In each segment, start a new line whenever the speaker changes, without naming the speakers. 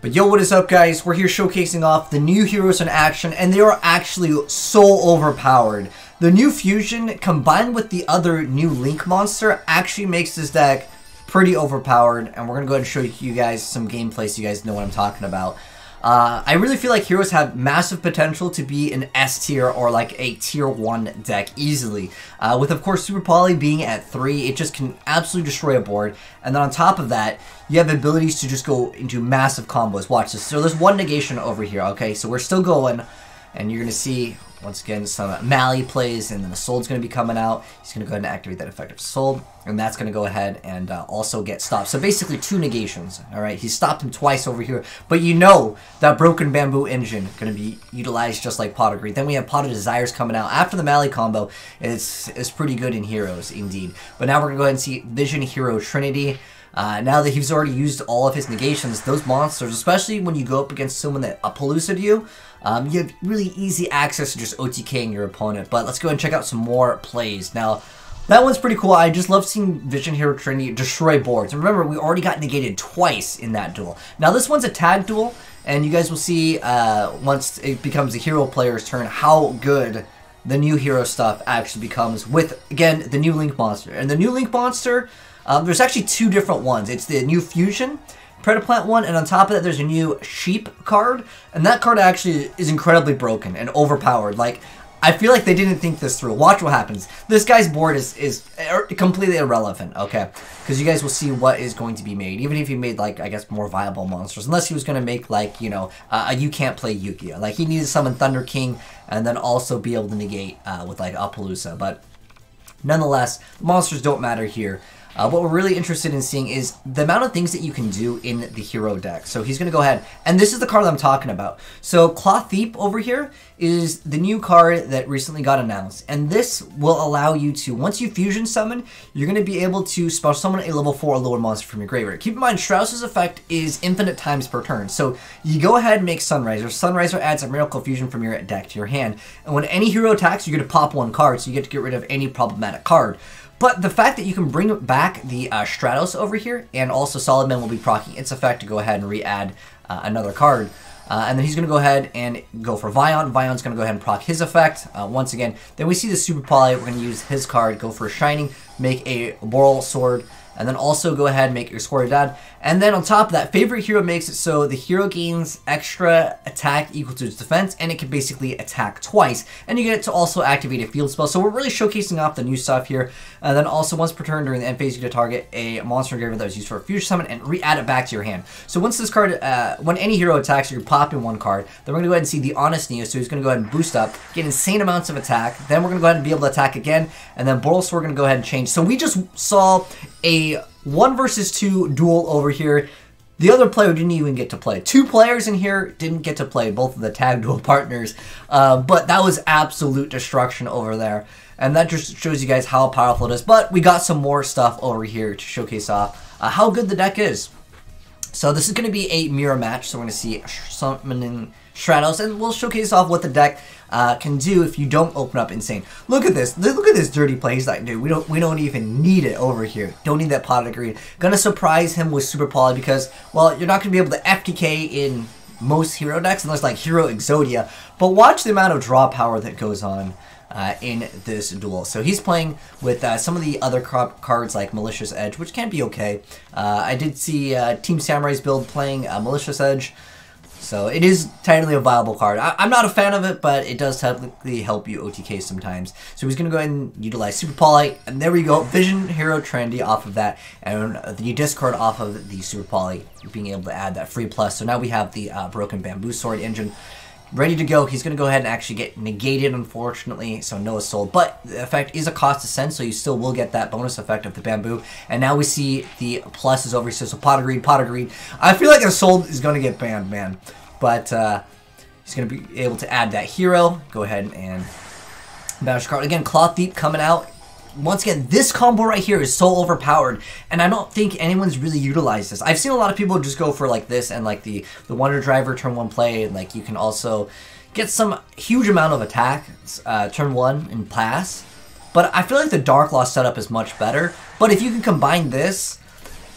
But yo, what is up, guys? We're here showcasing off the new heroes in action, and they are actually so overpowered. The new fusion combined with the other new Link monster actually makes this deck pretty overpowered, and we're going to go ahead and show you guys some gameplay so you guys know what I'm talking about. I really feel like heroes have massive potential to be an S tier or like a tier 1 deck easily. With of course Super Poly being at 3, it just can absolutely destroy a board. And then on top of that, you have abilities to just go into massive combos. Watch this. So there's one negation over here, okay? So we're still going, and you're going to see, once again, some Mally plays, and then the Soul's going to be coming out. He's going to go ahead and activate that effective Soul, and that's going to go ahead and also get stopped. So basically 2 negations, alright? He stopped him twice over here, but you know that Broken Bamboo engine going to be utilized just like Pot of Greed. Then we have Pot of Desires coming out. After the Mally combo, it's pretty good in heroes, indeed. But now we're going to go ahead and see Vision Hero Trinity. Now that he's already used all of his negations, those monsters, especially when you go up against someone that up-elucided you have really easy access to just OTKing your opponent. But let's go ahead and check out some more plays. Now, that one's pretty cool. I just love seeing Vision Hero Trinity destroy boards. And remember, we already got negated twice in that duel. Now, this one's a tag duel, and you guys will see once it becomes the hero player's turn how good the new hero stuff actually becomes with, again, the new Link monster. And the new Link monster, there's actually 2 different ones. It's the new Fusion Predaplant one, and on top of that there's a new Sheep card, and that card actually is incredibly broken and overpowered. Like, I feel like they didn't think this through. Watch what happens. This guy's board is completely irrelevant, okay? Because you guys will see what is going to be made, even if he made, like, I guess, more viable monsters. Unless he was going to make, like, you know, a You Can't Play Yu-Gi-Oh! Like, he needed to summon Thunder King, and then also be able to negate with, like, Appaloosa. But nonetheless, the monsters don't matter here. What we're really interested in seeing is the amount of things that you can do in the hero deck. So he's going to go ahead, and this is the card that I'm talking about. So Clotheep over here is the new card that recently got announced, and this will allow you to, once you fusion summon, you're going to be able to special summon a level 4 or lower monster from your graveyard. Keep in mind, Strauss's effect is infinite times per turn. So you go ahead and make Sunriser. Sunriser adds a Miracle Fusion from your deck to your hand, and when any hero attacks, you're going to pop 1 card, so you get to get rid of any problematic card. But the fact that you can bring back the Stratos over here, and also Solid Man will be proccing its effect to go ahead and re-add another card. And then he's going to go ahead and go for Vion. Vion's going to go ahead and proc his effect once again. Then we see the Super Poly. We're going to use his card, go for a Shining, make a Boral Sword, and then also go ahead and make your Squirtad. And then on top of that, Favorite Hero makes it so the hero gains extra attack equal to its defense, and it can basically attack twice. And you get to also activate a field spell. So we're really showcasing off the new stuff here. And then also once per turn during the end phase, you get to target a monster in graveyard that was used for a fusion summon and re-add it back to your hand. So once this card, when any hero attacks, you're popping 1 card. Then we're going to go ahead and see the Azneyies, so he's going to go ahead and boost up, get insane amounts of attack. Then we're going to go ahead and be able to attack again. And then Boral Sword, we're going to go ahead and change. So we just saw a 1 versus 2 duel over here. The other player didn't even get to play. 2 players in here didn't get to play, both of the tag duel partners. But that was absolute destruction over there. And that just shows you guys how powerful it is. But we got some more stuff over here to showcase off how good the deck is. So this is going to be a mirror match. So we're going to see summoning Stratos, and we'll showcase off what the deck can do if you don't open up Insane. Look at this. Look at this dirty play. He's like, dude, we don't even need it over here. Don't need that Pot of Greed. Gonna surprise him with Super Poly because, well, you're not gonna be able to FTK in most hero decks unless like Hero Exodia. But watch the amount of draw power that goes on in this duel. So he's playing with some of the other cards like Malicious Edge, which can be okay. I did see Team Samurai's build playing Malicious Edge. So it is technically a viable card. I'm not a fan of it, but it does technically help you OTK sometimes. So he's going to go ahead and utilize Super Poly, and there we go. Vision Hero Trendy off of that, and the discard off of the Super Poly, being able to add that free plus. So now we have the Broken Bamboo Sword engine ready to go. He's going to go ahead and actually get negated, unfortunately, so no Soul. But the effect is a cost to send, so you still will get that bonus effect of the Bamboo. And now we see the pluses over here, so Pot of Greed, Pot of Greed. I feel like a Soul is going to get banned, man. But he's going to be able to add that hero. Go ahead and banish card. Again, Clotheep coming out. Once again, this combo right here is so overpowered, and I don't think anyone's really utilized this. I've seen a lot of people just go for like this and like the Wonder Driver turn 1 play, and like you can also get some huge amount of attack turn 1 and pass. But I feel like the Dark Law setup is much better. But if you can combine this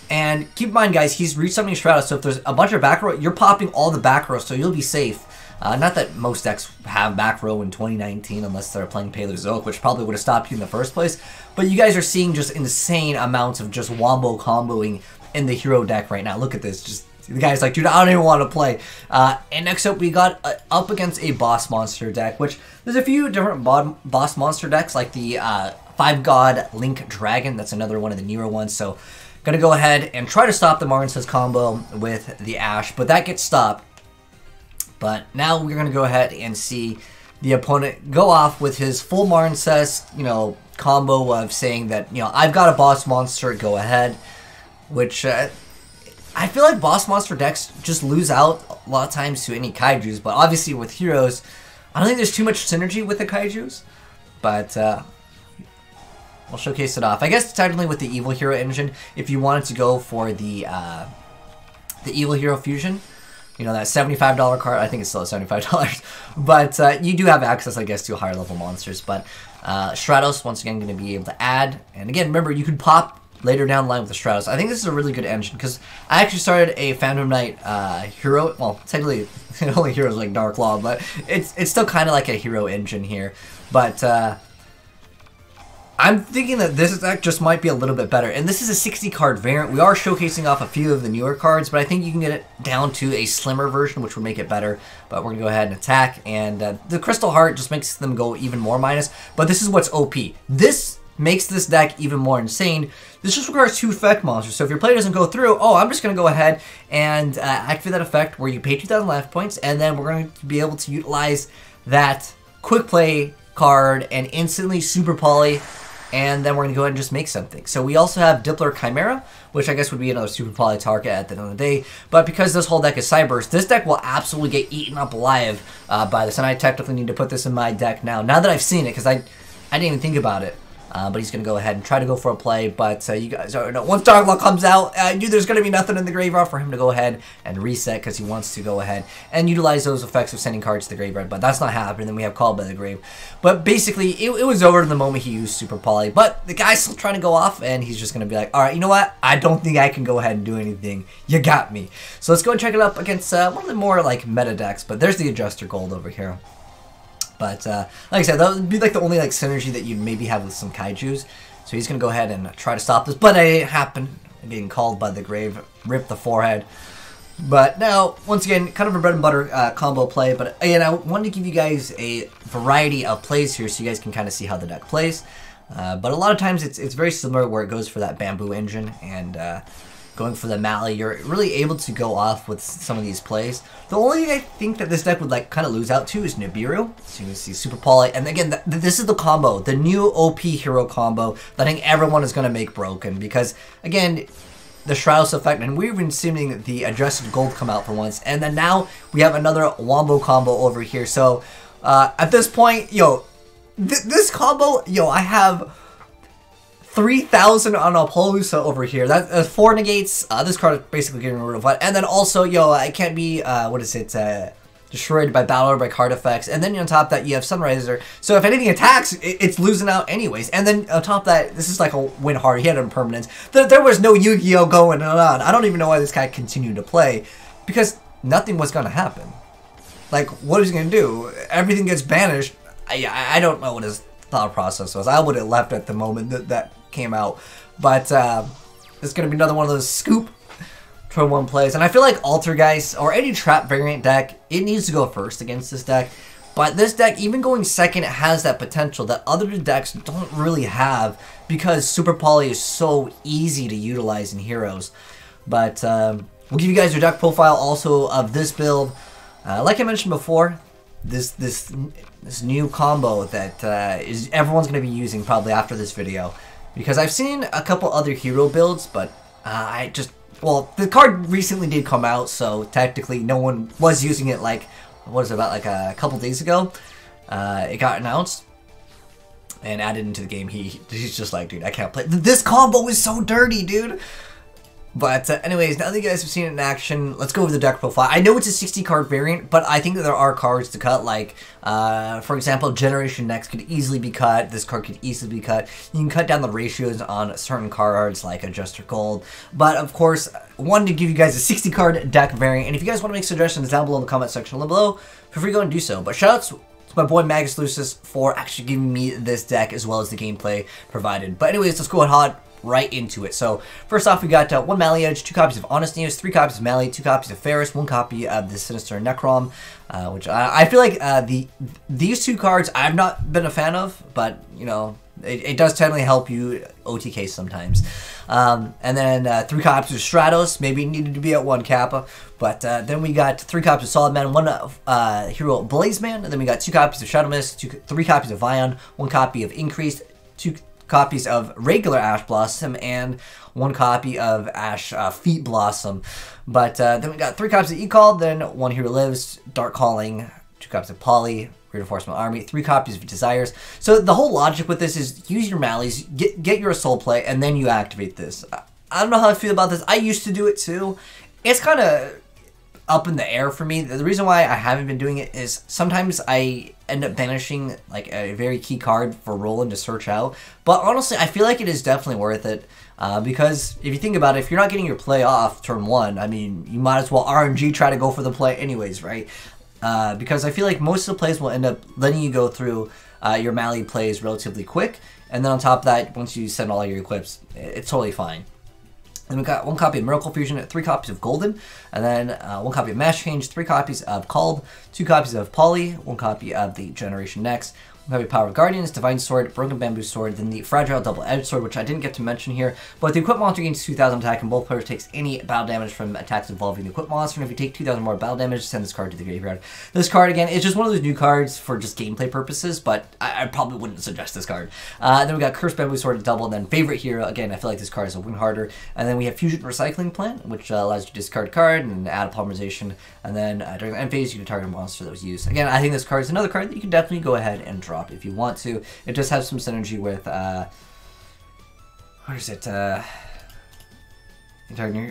And keep in mind, guys, he's resummoning Stratos, so if there's a bunch of back row, you're popping all the back row, so you'll be safe. Not that most decks have back row in 2019, unless they're playing Paleozoic, which probably would have stopped you in the first place. But you guys are seeing just insane amounts of just wombo comboing in the hero deck right now. Look at this. Just the guy's like, dude, I don't even want to play. And next up, we got up against a boss monster deck, which there's a few different boss monster decks, like the 5-God Link Dragon. That's another one of the newer ones. So gonna go ahead and try to stop the Marnsa's combo with the Ash, but that gets stopped. But now we're going to go ahead and see the opponent go off with his full Marnsa's, you know, combo of saying that, you know, I've got a boss monster, go ahead. Which, I feel like boss monster decks just lose out a lot of times to any kaijus. But obviously with heroes, I don't think there's too much synergy with the kaijus. But, we'll showcase it off. I guess technically with the Evil Hero engine, if you wanted to go for the Evil Hero fusion, you know, that $75 card, I think it's still at $75. But you do have access, I guess, to higher level monsters. But Stratos, once again, going to be able to add. And again, remember, you could pop later down the line with the Stratos. I think this is a really good engine, because I actually started a Phantom Knight hero. Well, technically, the only hero is like Dark Law, but it's still kind of like a hero engine here. But I'm thinking that this deck just might be a little bit better. And this is a 60 card variant. We are showcasing off a few of the newer cards, but I think you can get it down to a slimmer version, which would make it better. But we're going to go ahead and attack. And the Crystal Heart just makes them go even more minus. But this is what's OP. This makes this deck even more insane. This just requires 2 effect monsters. So if your play doesn't go through, oh, I'm just going to go ahead and activate that effect where you pay 2,000 life points. And then we're going to be able to utilize that quick play card and instantly super poly. And then we're going to go ahead and just make something. So we also have Dippler Chimera, which I guess would be another super poly target at the end of the day. But because this whole deck is Cyburst, this deck will absolutely get eaten up alive by this. And I technically need to put this in my deck now that I've seen it, because I didn't even think about it. But he's going to go ahead and try to go for a play. But you guys already know, once Dark Law comes out, I knew there's going to be nothing in the graveyard for him to go ahead and reset, because he wants to go ahead and utilize those effects of sending cards to the graveyard. But that's not happening. Then we have Called by the Grave. But basically, it was over the moment he used Super Poly. But the guy's still trying to go off, and he's just going to be like, all right, you know what? I don't think I can go ahead and do anything. You got me. So let's go and check it up against one of the more like meta decks. But there's the Adjuster Gold over here. But like I said, that would be like the only like synergy that you'd maybe have with some kaijus. So he's going to go ahead and try to stop this. But it ain't happened. Getting Called by the Grave. Rip the forehead. But now, once again, kind of a bread and butter combo play. But again, I wanted to give you guys a variety of plays here so you guys can kind of see how the deck plays. But a lot of times it's very similar where it goes for that Bamboo engine. And going for the Mally, you're really able to go off with some of these plays. The only thing I think that this deck would like kind of lose out to is Nibiru. So you can see Super Poly, and again, this is the combo, the new OP hero combo that I think everyone is going to make broken, because again, the Stratos effect, and we've been seeing the Adjusted Gold come out for once, and then now we have another Wombo combo over here. So at this point, yo, this combo, yo, I have 3,000 on Apollousa over here. That 4 negates. This card is basically getting rid of what. And then also, yo, I can't be what is it? Destroyed by battle or by card effects. And then on top of that, you have Sunriser. So if anything attacks, it's losing out anyways. And then on top of that, this is like a win hard. He had impermanence. There was no Yu-Gi-Oh going on. I don't even know why this guy continued to play, because nothing was going to happen. Like, what is he going to do? Everything gets banished. I don't know what his thought process was. I would have left at the moment that came out. But it's going to be another one of those scoop turn 1 plays. And I feel like Altergeist or any trap variant deck, it needs to go first against this deck. But this deck, even going second, it has that potential that other decks don't really have, because Super Poly is so easy to utilize in heroes. But we'll give you guys your deck profile also of this build. Like I mentioned before, this new combo that everyone's going to be using probably after this video, because I've seen a couple other hero builds, but well, the card recently did come out, so technically no one was using it. Like, what is it, about like a couple days ago? It got announced and added into the game. He's just like, dude, I can't play. This combo is so dirty, dude. But anyways, now that you guys have seen it in action, let's go over the deck profile. I know it's a 60 card variant, but I think that there are cards to cut, like, for example, Generation Next could easily be cut. This card could easily be cut. You can cut down the ratios on certain cards, like Adjuster Gold. But, of course, wanted to give you guys a 60 card deck variant. And if you guys want to make suggestions down below in the comment section below, feel free to go and do so. But shoutouts to my boy Magus Lucis for actually giving me this deck as well as the gameplay provided. But anyways, let's go ahead right into it. So first off, we got 1 Mally Edge, 2 copies of Honest News, 3 copies of Mally, 2 copies of Ferris, 1 copy of the Sinister Necrom, which I feel like these 2 cards I've not been a fan of, but you know, it does tend to help you OTK sometimes. And then 3 copies of Stratos, maybe needed to be at 1 Kappa, but then we got 3 copies of Solid Man, 1 Hero Blaze Man, and then we got 2 copies of Shadow Mist, 3 copies of Vion, 1 copy of Increased, 2 copies of regular Ash Blossom, and 1 copy of Ash Feet Blossom. But then we got 3 copies of Ecall, then 1 Hero Lives, Dark Calling, 2 copies of Poly, Reinforcement Army, 3 copies of Desires. So the whole logic with this is use your Mallies, get your Soul Play, and then you activate this. I don't know how I feel about this. I used to do it too. It's kind of up in the air for me. The reason why I haven't been doing it is sometimes I end up banishing like a very key card for Roland to search out. But honestly, I feel like it is definitely worth it because if you think about it, if you're not getting your play off turn 1, I mean, you might as well RNG try to go for the play anyways, right? Because I feel like most of the plays will end up letting you go through your Mally plays relatively quick. And then on top of that, once you send all your equips, it's totally fine. Then we got 1 copy of Miracle Fusion, 3 copies of Golden, and then 1 copy of Mash Change, 3 copies of Called, 2 copies of Poly, 1 copy of the Generation Next, 1 copy of Power of Guardians, Divine Sword, Broken Bamboo Sword, then the Fragile Double-Edged Sword, which I didn't get to mention here, but the Equip Monster gains 2,000 attack, and both players takes any battle damage from attacks involving the Equip Monster, and if you take 2,000 more battle damage, send this card to the graveyard. This card, again, is just one of those new cards for just gameplay purposes, but I probably wouldn't suggest this card. Then we got Cursed Bamboo Sword double, and then Favorite Hero. Again, I feel like this card is a win harder. And then we have Fusion Recycling Plant, which allows you to discard a card and add a polymerization, and then during the end phase, you can target a monster that was used. Again, I think this card is another card that you can definitely go ahead and drop if you want to. It does have some synergy with, what is it,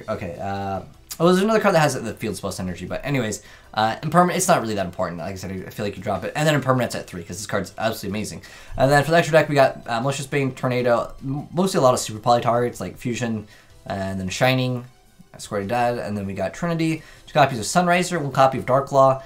okay, well, there's another card that has the field spell synergy, but anyways, Impermanent, it's not really that important. Like I said, I feel like you drop it, and then Impermanent's at 3, because this card's absolutely amazing. And then for the extra deck, we got Malicious Bane, Tornado, mostly a lot of Super Poly targets, like Fusion, and then Shining, Square Dead, and then we got Trinity, 2 copies of Sunriser, 1 copy of Dark Law,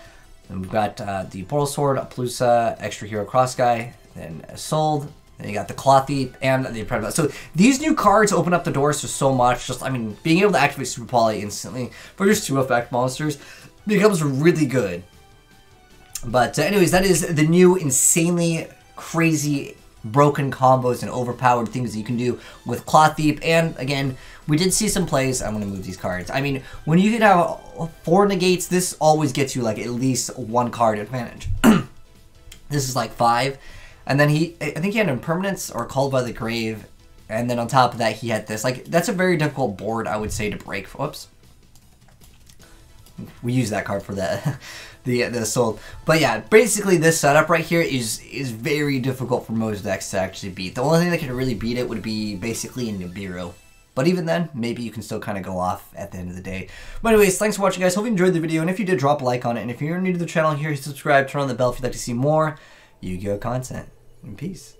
and we've got the Portal Sword, Apaloosa, Extra Hero Cross Guy, then Sold, then you got the Clotheep, and the Predator. So these new cards open up the doors to so much. Just, I mean, being able to activate Super Poly instantly for just 2 effect monsters becomes really good. But anyways, that is the new insanely crazy broken combos and overpowered things that you can do with Clotheep. And again, we did see some plays. I'm going to move these cards. I mean, when you can have 4 negates, this always gets you like at least 1 card advantage. This is like 5. And then I think he had Impermanence or Called by the Grave. And then on top of that, he had this. Like, that's a very difficult board, I would say, to break. Whoops. We use that card for the Soul. But yeah, basically this setup right here is very difficult for most decks to actually beat. The only thing that can really beat it would be basically a Nibiru. But even then, maybe you can still kind of go off at the end of the day. But anyways, thanks for watching, guys. Hope you enjoyed the video. And if you did, drop a like on it. And if you're new to the channel here, subscribe, turn on the bell if you'd like to see more Yu-Gi-Oh content. And peace.